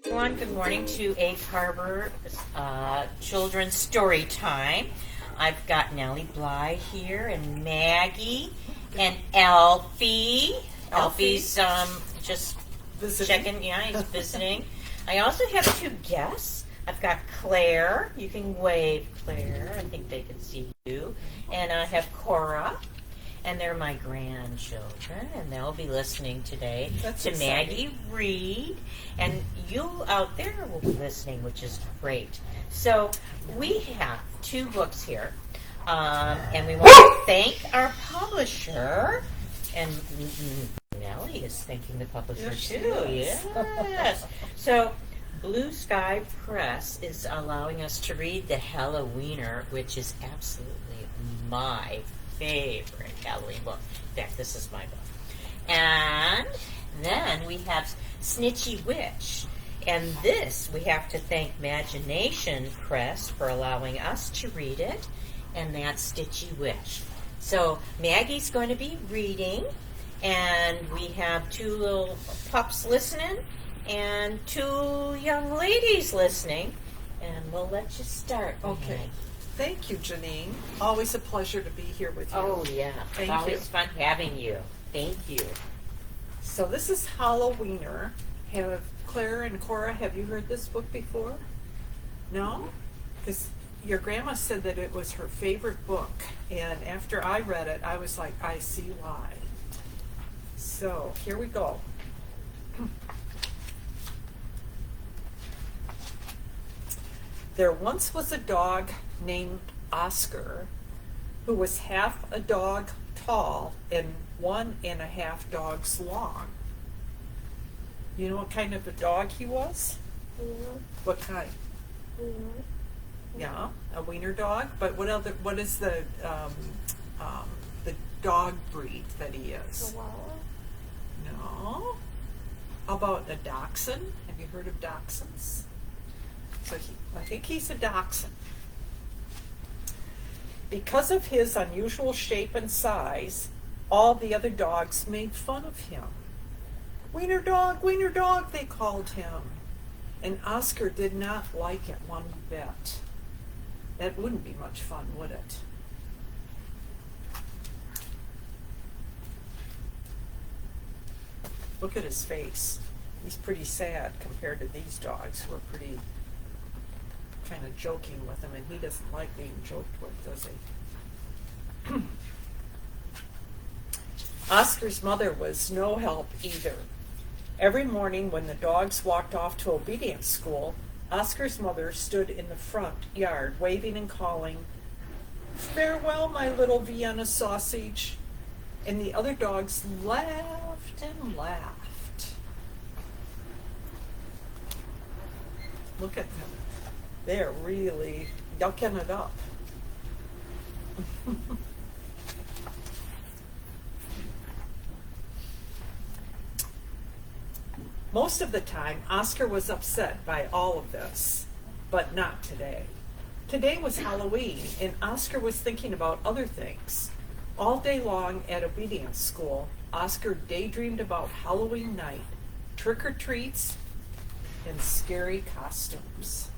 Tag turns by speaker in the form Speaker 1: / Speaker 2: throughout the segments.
Speaker 1: Everyone, good morning to Egg Harbor Children's Story Time. I've got Nellie Bly here and Maggie and Alfie. Alfie's just checking, he's visiting. I also have two guests. I've got Claire. You can wave, Claire. I think they can see you. And I have Cora. And they're my grandchildren, and they'll be listening today to Maggie read. And you out there will be listening, which is great. So we have two books here, and we want to thank our publisher. And Nellie is thanking the publisher too. Yes. So Blue Sky Press is allowing us to read The Halloweener, which is absolutely my favorite Halloween book. In fact, this is my book. And then we have Snitchy Witch. And this, we have to thank Imagination Press for allowing us to read it. And that's Stitchy Witch. So Maggie's going to be reading. And we have two little pups listening and two young ladies listening. And we'll let you start.
Speaker 2: Okay.
Speaker 1: Maggie.
Speaker 2: Thank you, Janine. Always a pleasure to be here with you.
Speaker 1: Oh, yeah.
Speaker 2: Thank
Speaker 1: it's always
Speaker 2: you.
Speaker 1: fun having you. Thank you.
Speaker 2: So this is Halloweener. Have Claire and Cora, have you heard this book before? No? Because your grandma said that it was her favorite book. And after I read it, I was like, I see why. So here we go. There once was a dog named Oscar who was half a dog tall and 1.5 dogs long. You know what kind of a dog he was? What kind? Yeah, a wiener dog. But what is the dog breed that he is? No. How about a dachshund? Have you heard of dachshunds? So I think he's a dachshund. Because of his unusual shape and size, all the other dogs made fun of him. Wiener dog, they called him. And Oscar did not like it one bit. That wouldn't be much fun, would it? Look at his face. He's pretty sad compared to these dogs who are pretty kind of joking with him, and he doesn't like being joked with, does he? Oscar's mother was no help either. Every morning when the dogs walked off to obedience school, Oscar's mother stood in the front yard waving and calling, "Farewell, my little Vienna sausage." And the other dogs laughed and laughed. Look at them. They're really yucking it up. Most of the time, Oscar was upset by all of this, but not today. Today was Halloween, and Oscar was thinking about other things. All day long at obedience school, Oscar daydreamed about Halloween night, trick-or-treats, and scary costumes.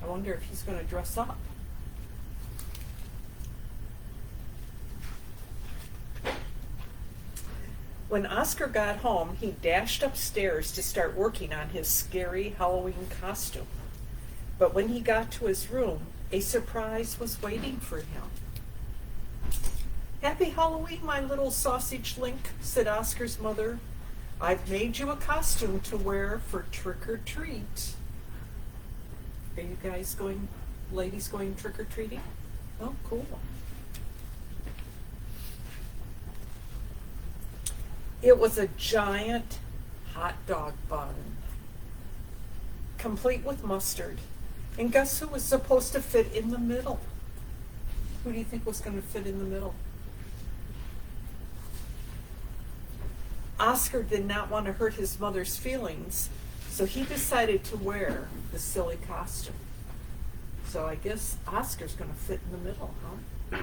Speaker 2: I wonder if he's going to dress up. When Oscar got home, he dashed upstairs to start working on his scary Halloween costume. But when he got to his room, a surprise was waiting for him. "Happy Halloween, my little sausage link," said Oscar's mother. "I've made you a costume to wear for trick-or-treat." Are you guys ladies going trick-or-treating? Oh, cool. It was a giant hot dog bun, complete with mustard. And guess who was supposed to fit in the middle? Who do you think was going to fit in the middle? Oscar did not want to hurt his mother's feelings, so he decided to wear the silly costume. So I guess Oscar's going to fit in the middle, huh?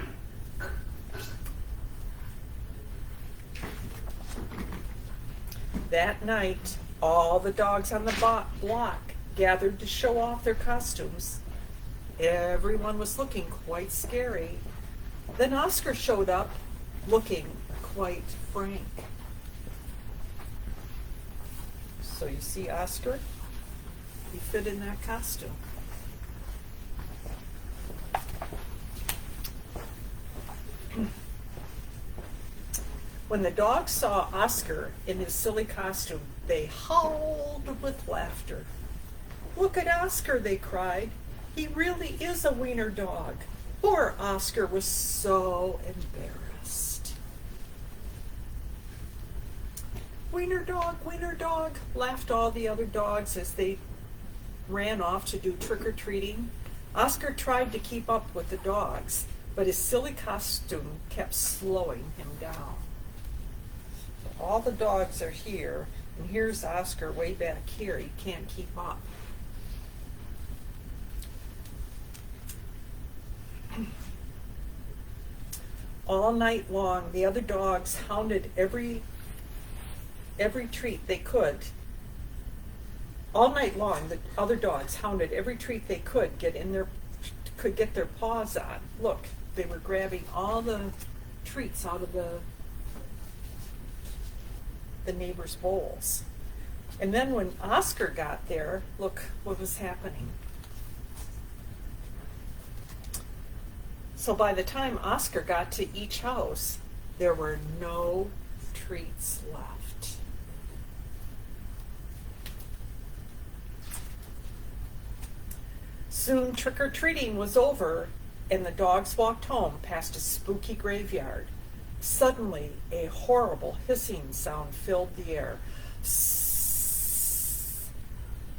Speaker 2: That night, all the dogs on the block gathered to show off their costumes. Everyone was looking quite scary. Then Oscar showed up looking quite frank. So you see Oscar? He fit in that costume. When the dogs saw Oscar in his silly costume, they howled with laughter. "Look at Oscar," they cried. "He really is a wiener dog." Poor Oscar was so embarrassed. "Wiener dog," laughed all the other dogs as they ran off to do trick-or-treating. Oscar tried to keep up with the dogs, but his silly costume kept slowing him down. All the dogs are here, and here's Oscar way back here. He can't keep up. All night long, the other dogs hounded every treat they could. All night long, the other dogs hounded every treat they could get their paws on. Look, they were grabbing all the treats out of the neighbors' bowls. And then when Oscar got there, look what was happening. So by the time Oscar got to each house, there were no treats left. Soon trick-or-treating was over, and the dogs walked home past a spooky graveyard. Suddenly, a horrible hissing sound filled the air. Sssss.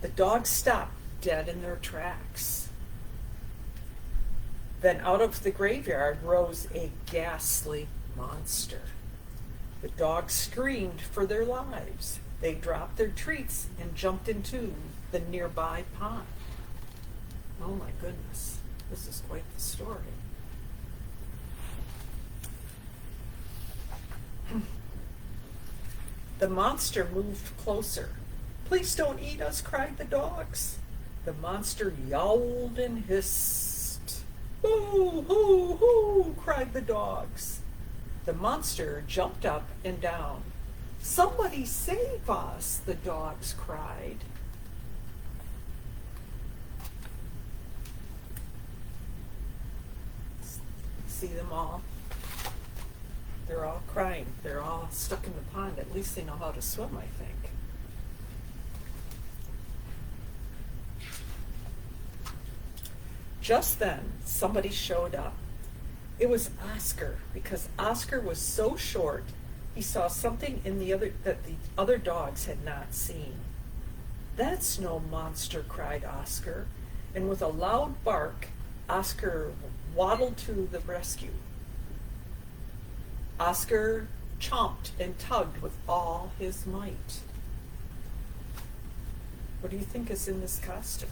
Speaker 2: The dogs stopped dead in their tracks. Then out of the graveyard rose a ghastly monster. The dogs screamed for their lives. They dropped their treats and jumped into the nearby pond. Oh my goodness, this is quite the story. The monster moved closer. "Please don't eat us," cried the dogs. The monster yowled and hissed. "Hoo, hoo, hoo," cried the dogs. The monster jumped up and down. "Somebody save us," the dogs cried. See them all? They're all crying. They're all stuck in the pond. At least they know how to swim, I think. Just then, somebody showed up. It was Oscar, because Oscar was so short, he saw something in that the other dogs had not seen. "That's no monster," cried Oscar, and with a loud bark, Oscar waddled to the rescue. Oscar chomped and tugged with all his might. What do you think is in this costume?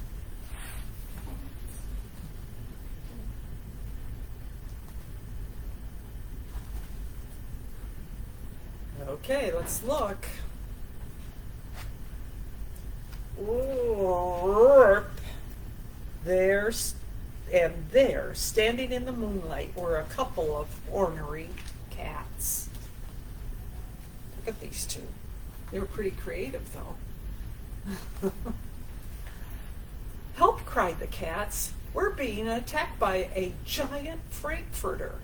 Speaker 2: Okay, let's look. There, standing in the moonlight, were a couple of ornery cats. Look at these two. They were pretty creative, though. "Help," cried the cats. "We're being attacked by a giant frankfurter."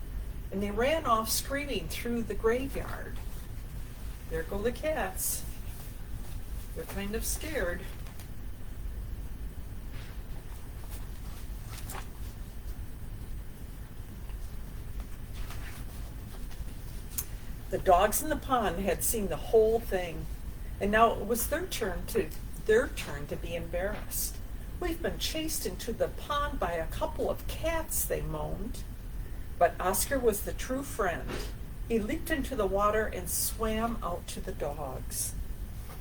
Speaker 2: And they ran off screaming through the graveyard. There go the cats. They're kind of scared. The dogs in the pond had seen the whole thing, and now it was their turn to be embarrassed. "We've been chased into the pond by a couple of cats," they moaned. But Oscar was the true friend. He leaped into the water and swam out to the dogs.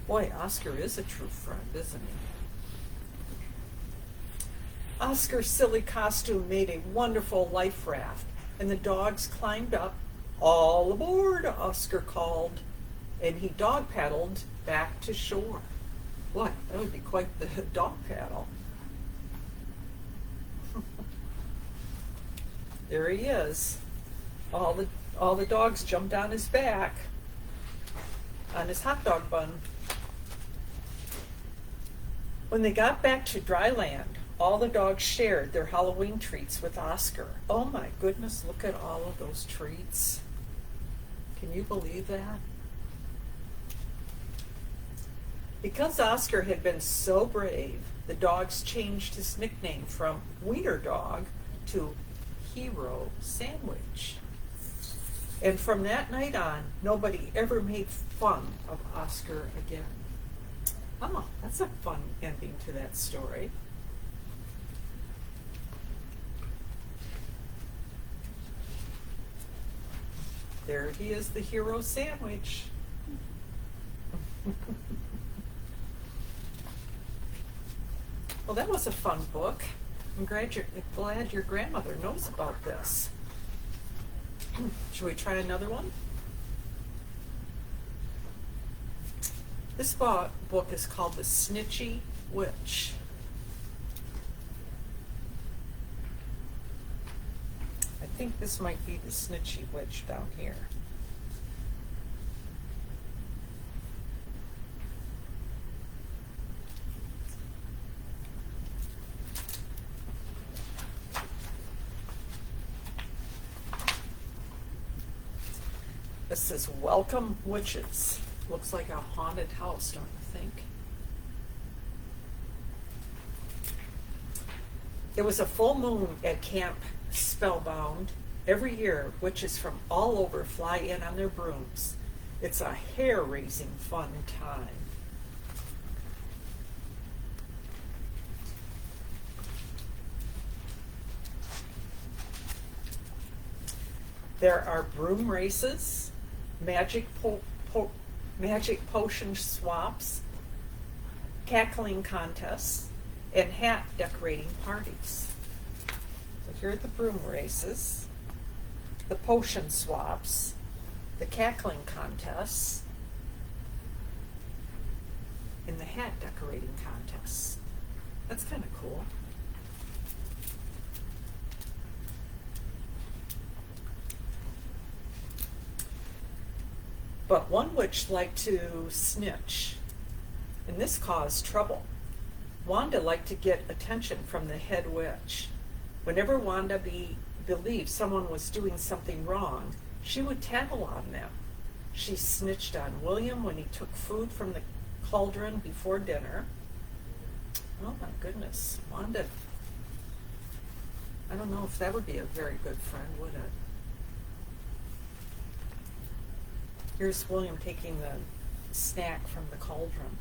Speaker 2: Boy, Oscar is a true friend, isn't he? Oscar's silly costume made a wonderful life raft, and the dogs climbed up. "All aboard," Oscar called. and he dog paddled back to shore. Boy, that would be quite the dog paddle. There he is. All the dogs jumped on his back, on his hot dog bun. When they got back to dry land, all the dogs shared their Halloween treats with Oscar. Oh my goodness, look at all of those treats. Can you believe that? Because Oscar had been so brave, the dogs changed his nickname from Wiener Dog to Hero Sandwich. And from that night on, nobody ever made fun of Oscar again. Oh, that's a fun ending to that story. There he is, the Hero Sandwich. Well, that was a fun book. I'm glad your grandmother knows about this. Should we try another one? This book is called The Snitchy Witch. I think this might be the Snitchy Witch down here. This says, "Welcome Witches." Looks like a haunted house, don't you think? It was a full moon at Camp Spellbound. Every year, witches from all over fly in on their brooms. It's a hair-raising fun time. There are broom races, magic potion swaps, cackling contests, and hat decorating parties. So here are the broom races, the potion swaps, the cackling contests, and the hat decorating contests. That's kind of cool. But one witch liked to snitch, and this caused trouble. Wanda liked to get attention from the head witch. Whenever Wanda believed someone was doing something wrong, she would tattle on them. She snitched on William when he took food from the cauldron before dinner. Oh my goodness, Wanda. I don't know if that would be a very good friend, would it? Here's William taking the snack from the cauldron.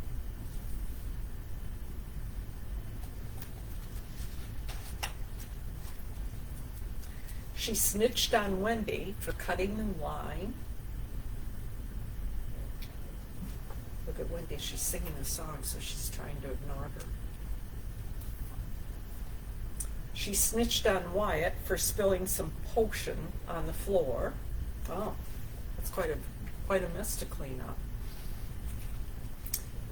Speaker 2: She snitched on Wendy for cutting in line. Look at Wendy, she's singing a song, so she's trying to ignore her. She snitched on Wyatt for spilling some potion on the floor. Oh, that's quite a mess to clean up.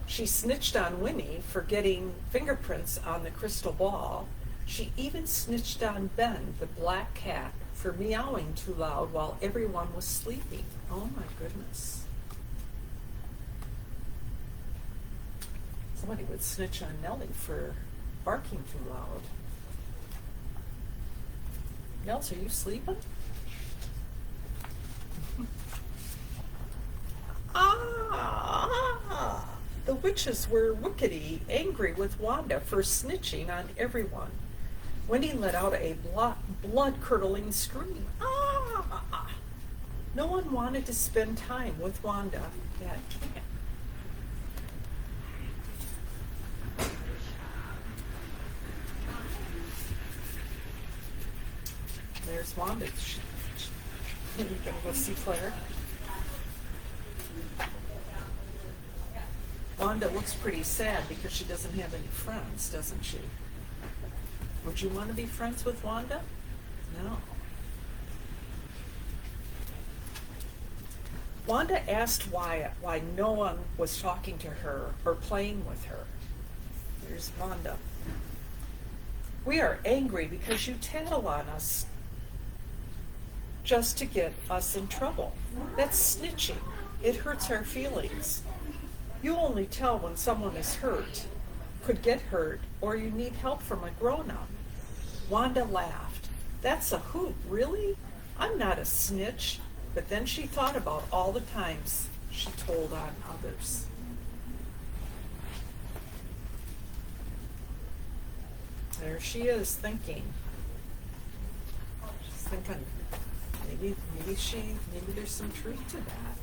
Speaker 2: She snitched on Winnie for getting fingerprints on the crystal ball. She even snitched on Ben, the black cat, for meowing too loud while everyone was sleeping. Oh my goodness. Somebody would snitch on Nellie for barking too loud. Nels, are you sleeping? The witches were wickedy angry with Wanda for snitching on everyone. Wendy let out a blood-curdling scream. Ah! No one wanted to spend time with Wanda at camp. There's Wanda. You gonna go see Claire? Wanda looks pretty sad because she doesn't have any friends, doesn't she? Would you want to be friends with Wanda? No. Wanda asked Wyatt why no one was talking to her or playing with her. Here's Wanda. We are angry because you tattle on us just to get us in trouble. That's snitching. It hurts our feelings. You only tell when someone is hurt, could get hurt, or you need help from a grown-up. Wanda laughed. That's a hoot, really? I'm not a snitch. But then she thought about all the times she told on others. There she is thinking. She's thinking, maybe there's some truth to that.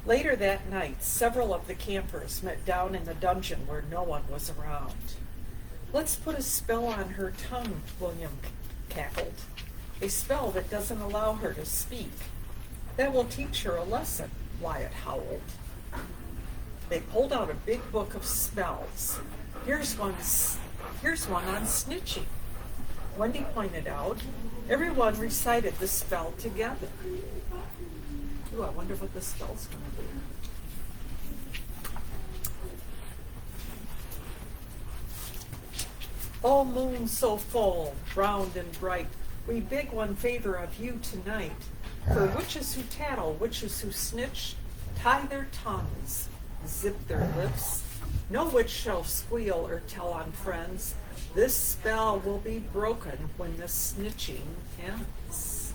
Speaker 2: Later that night, several of the campers met down in the dungeon where no one was around. Let's put a spell on her tongue, William cackled. A spell that doesn't allow her to speak. That will teach her a lesson, Wyatt howled. They pulled out a big book of spells. Here's one on snitching. Wendy pointed out. Everyone recited the spell together. Ooh, I wonder what the spell's going to be. Oh, moon so full, round and bright, we beg one favor of you tonight. For witches who tattle, witches who snitch, tie their tongues, zip their lips. No witch shall squeal or tell on friends. This spell will be broken when the snitching ends.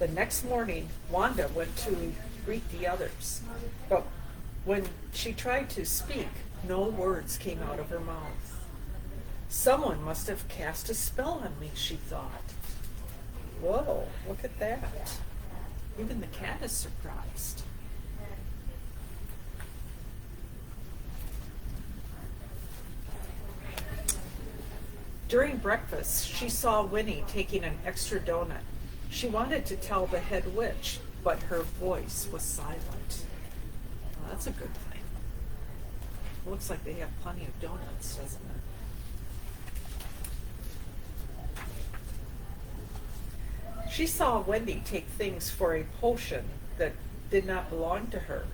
Speaker 2: The next morning, Wanda went to greet the others, but when she tried to speak, no words came out of her mouth. Someone must have cast a spell on me, she thought. Whoa, look at that. Even the cat is surprised. During breakfast, she saw Winnie taking an extra donut. She wanted to tell the head witch, but her voice was silent. Well, that's a good thing. Looks like they have plenty of donuts, doesn't it? She saw Wendy take things for a potion that did not belong to her.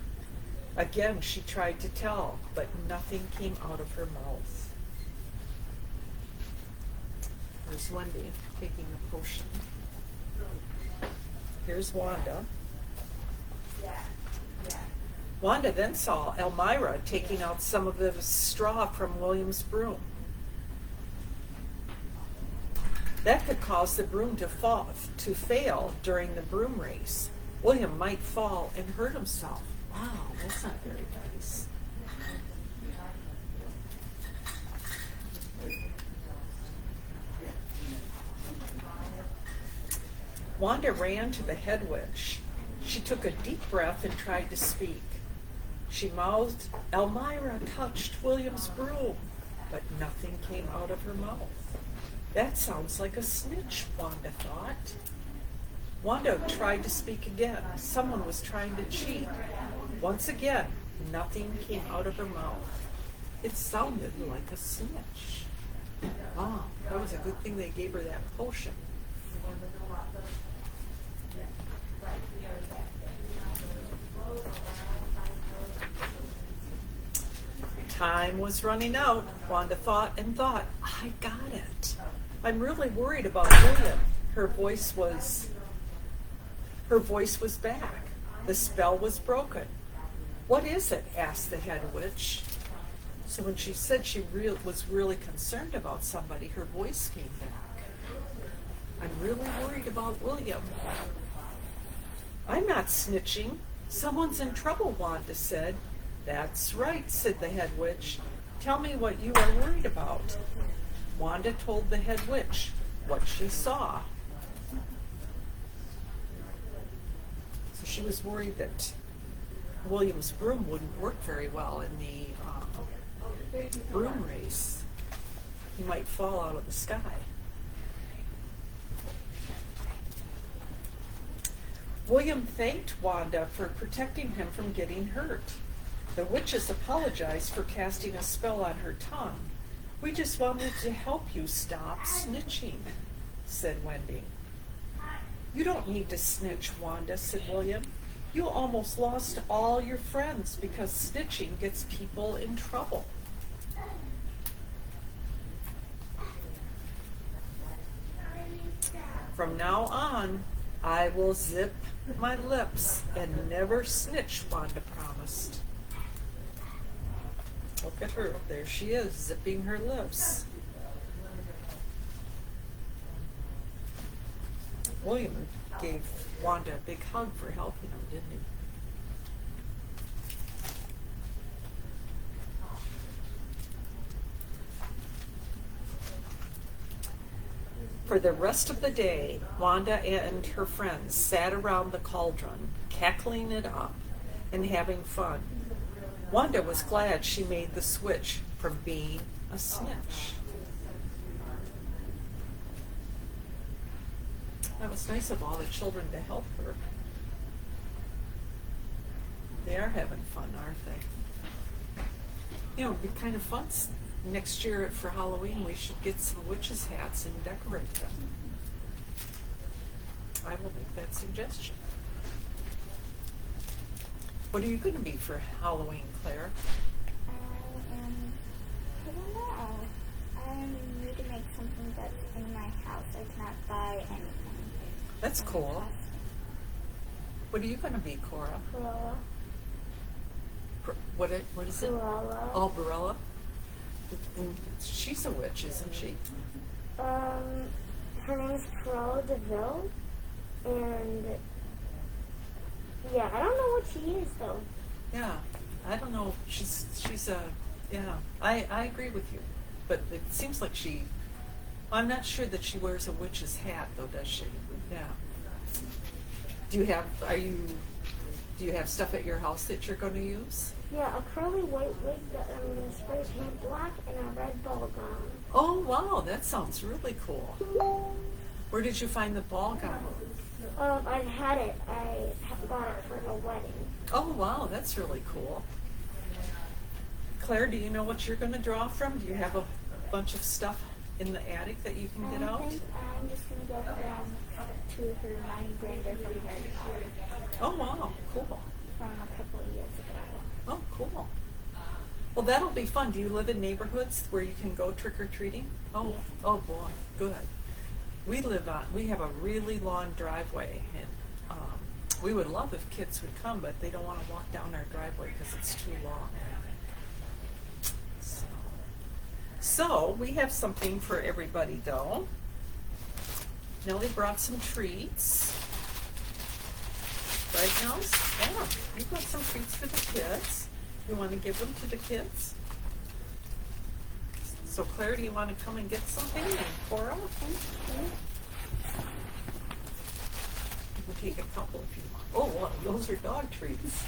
Speaker 2: Again, she tried to tell, but nothing came out of her mouth. There's Wendy taking a potion. Here's Wanda. Wanda then saw Elmira taking out some of the straw from William's broom. That could cause the broom to fail during the broom race. William might fall and hurt himself. Wow, that's not very nice. Wanda ran to the head witch. She took a deep breath and tried to speak. She mouthed, Elmira touched William's broom, but nothing came out of her mouth. That sounds like a snitch, Wanda thought. Wanda tried to speak again. Someone was trying to cheat. Once again, nothing came out of her mouth. It sounded like a snitch. Ah, that was a good thing they gave her that potion. Time was running out. Wanda thought and thought, I got it. I'm really worried about William. Her voice was back. The spell was broken. What is it? Asked the head witch. So when she said she was really concerned about somebody, her voice came back. I'm really worried about William. I'm not snitching. Someone's in trouble, Wanda said. That's right, said the head witch. Tell me what you are worried about. Wanda told the head witch what she saw. So she was worried that William's broom wouldn't work very well in the broom race. He might fall out of the sky. William thanked Wanda for protecting him from getting hurt. The witches apologized for casting a spell on her tongue. We just wanted to help you stop snitching, said Wendy. You don't need to snitch, Wanda, said William. You almost lost all your friends because snitching gets people in trouble. From now on, I will zip my lips and never snitch, Wanda promised. Look at her. There she is, zipping her lips. William gave Wanda a big hug for helping him, didn't he? For the rest of the day, Wanda and her friends sat around the cauldron, cackling it up and having fun. Wanda was glad she made the switch from being a snitch. That was nice of all the children to help her. They are having fun, aren't they? You know, it'd be kind of fun. Next year for Halloween, we should get some witches' hats and decorate them. I will make that suggestion. What are you going to be for Halloween, Claire?
Speaker 3: I don't know. I need to make something that's in my house. I cannot buy anything.
Speaker 2: That's cool. What are you going to be, Cora?
Speaker 3: Cruella.
Speaker 2: What is it?
Speaker 3: Cruella.
Speaker 2: Oh, Barella? She's a witch, isn't she?
Speaker 3: Her name is Cruella DeVille, and yeah, I don't know what she is though.
Speaker 2: Yeah, I don't know. She's a, yeah, I agree with you. But it seems like I'm not sure that she wears a witch's hat though, does she? Yeah. Do you have stuff at your house that you're going to use?
Speaker 3: Yeah, a curly white wig that I'm going to spray paint black and a red ball gown.
Speaker 2: Oh, wow, that sounds really cool. Where did you find the ball gown?
Speaker 3: I had it. I bought it for a wedding.
Speaker 2: Oh, wow, that's really cool. Claire, do you know what you're going to draw from? Do you have a bunch of stuff in the attic that you can get out?
Speaker 3: I think I'm just going to go from 2 through 9 grander from here.
Speaker 2: Oh, wow, cool.
Speaker 3: From a couple of years ago.
Speaker 2: Oh, cool. Well, that'll be fun. Do you live in neighborhoods where you can go trick-or-treating? Oh,
Speaker 3: Yeah.
Speaker 2: oh boy, good. We have a really long driveway, and we would love if kids would come, but they don't want to walk down our driveway because it's too long. So we have something for everybody, though. Nellie brought some treats. Right, Nels? Yeah, you got some treats for the kids. You want to give them to the kids? So Claire, do you want to come and get something? And Cora? We'll take a couple if you want. Oh, well, those are dog treats.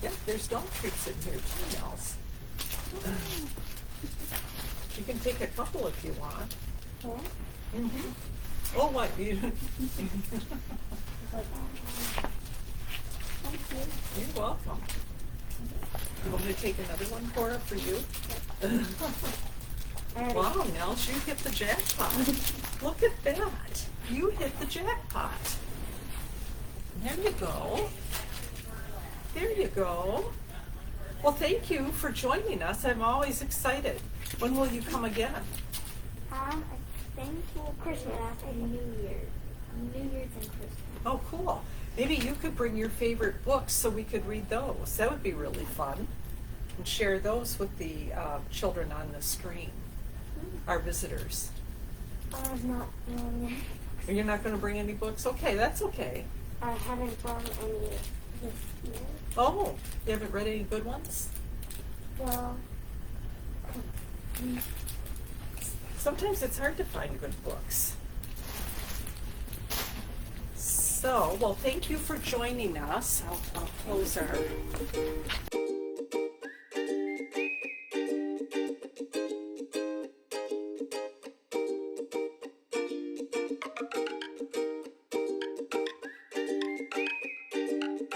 Speaker 2: Yeah, there's dog treats in here too, Nels. You can take a couple if you want.
Speaker 3: Yeah.
Speaker 2: Mm-hmm. Oh, what? You
Speaker 3: Thank you.
Speaker 2: You're welcome. You want me to take another one, Cora, for you? Wow, Nels, you hit the jackpot. Look at that. You hit the jackpot. There you go. There you go. Well, thank you for joining us. I'm always excited. When will you come again?
Speaker 3: I think for Christmas and New Year's. New Year's and Christmas.
Speaker 2: Oh, cool. Maybe you could bring your favorite books so we could read those. That would be really fun. And share those with the children on the screen, our visitors.
Speaker 3: I'm not doing it.
Speaker 2: You're not going to bring any books? Okay, that's okay.
Speaker 3: I haven't brought any this year.
Speaker 2: Oh, you haven't read any good ones?
Speaker 3: Well,
Speaker 2: Sometimes it's hard to find good books. So, well, thank you for joining us. I'll close our